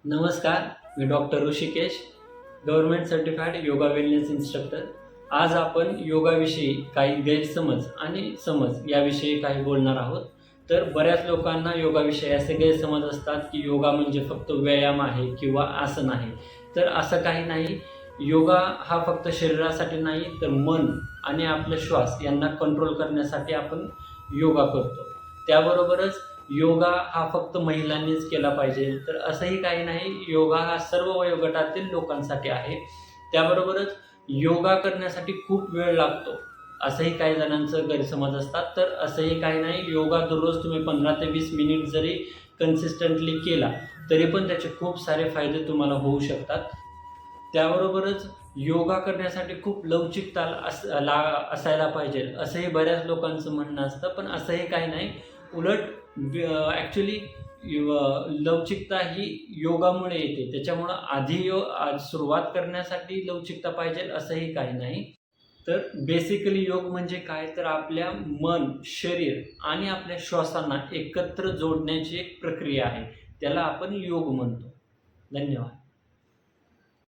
नमस्कार, मी doctor Rishikesh, government certified yoga wellness instructor. आज आपण योगाविषयी काही गैरसमज आणि समज याविषयी काही बोलणार आहोत. तर बऱ्याच लोकांना योगाविषयी असे गैरसमज असतात की योगा म्हणजे फक्त व्यायाम आहे किंवा आसन आहे. तर असं काही नाही. योगा हा फक्त शरीरासाठी नाही, तर मन आणि आपले श्वास यांना कंट्रोल करण्यासाठी आपण योगा करतो. त्याबरोबरच योगा हा फक्त महिलांनीच केला पाहिजे, तर असंही काही नाही. योगा हा सर्व वयोगटातील लोकांसाठी आहे. त्याबरोबरच योगा करण्यासाठी खूप वेळ लागतो, असंही काही जणांचं गैरसमज असतात. तर असंही काही नाही. योगा दररोज तुम्ही 15 ते 20 मिनिट जरी कन्सिस्टंटली केला, तरी पण त्याचे खूप सारे फायदे तुम्हाला होऊ शकतात. त्याबरोबरच योगा करण्यासाठी खूप लवचिकता असायला पाहिजे, असंही बऱ्याच लोकांचं म्हणणं असतं. पण असंही काही नाही. उलट ॲक्च्युली लवचिकता ही योगामुळे येते. त्याच्यामुळं सुरुवात करण्यासाठी लवचिकता पाहिजे असंही काही नाही. तर बेसिकली योग म्हणजे काय, तर आपल्या मन, शरीर आणि आपल्या श्वासांना एकत्र जोडण्याची एक प्रक्रिया आहे. त्याला आपण योग म्हणतो. धन्यवाद.